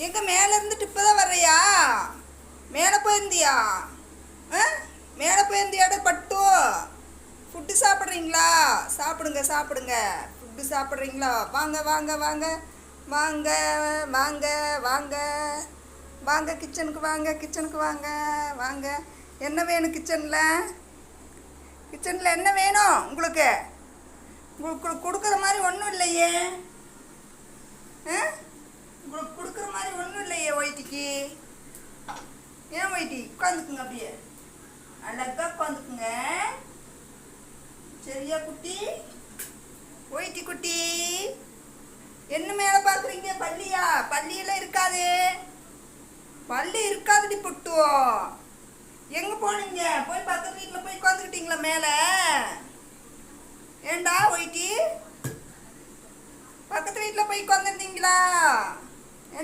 எங்க மேலே இருந்துட்டு இப்போதான் வர்றியா? மேலே போயிருந்தியா? மேலே போயிருந்தியாட பட்டு? ஃபுட்டு சாப்பிட்றீங்களா? சாப்பிடுங்க சாப்பிடுங்க. ஃபுட்டு சாப்பிட்றீங்களா? வாங்க வாங்க வாங்க வாங்க வாங்க வாங்க வாங்க கிச்சனுக்கு வாங்க கிச்சனுக்கு வாங்க வாங்க. என்ன வேணும் கிச்சனில்? கிச்சனில் என்ன வேணும் உங்களுக்கு? உங்களுக்கு கொடுக்குற மாதிரி ஒன்றும் இல்லையே. உங்களுக்கு கொடுக்குற மாதிரி ஒன்றும் இல்லையே ஒயிட்டிக்கு. ஏன் ஒயிட்டி உட்காந்துக்குங்க, அப்படியே அழகா உட்காந்துக்குங்க. சரியா குட்டி? ஒயிட்டி குட்டி என்ன மேலே பார்க்குறீங்க? பள்ளியா? பள்ளியெல்லாம் இருக்காது. பள்ளி இருக்காதுடி புட்டு. எங்கே போனீங்க? போய் பக்கத்து வீட்டில் போய் உட்காந்துக்கிட்டீங்களா மேலே? ஏண்டா ஒயிட்டி, பக்கத்து வீட்டில் போய் உட்காந்துருந்தீங்களா?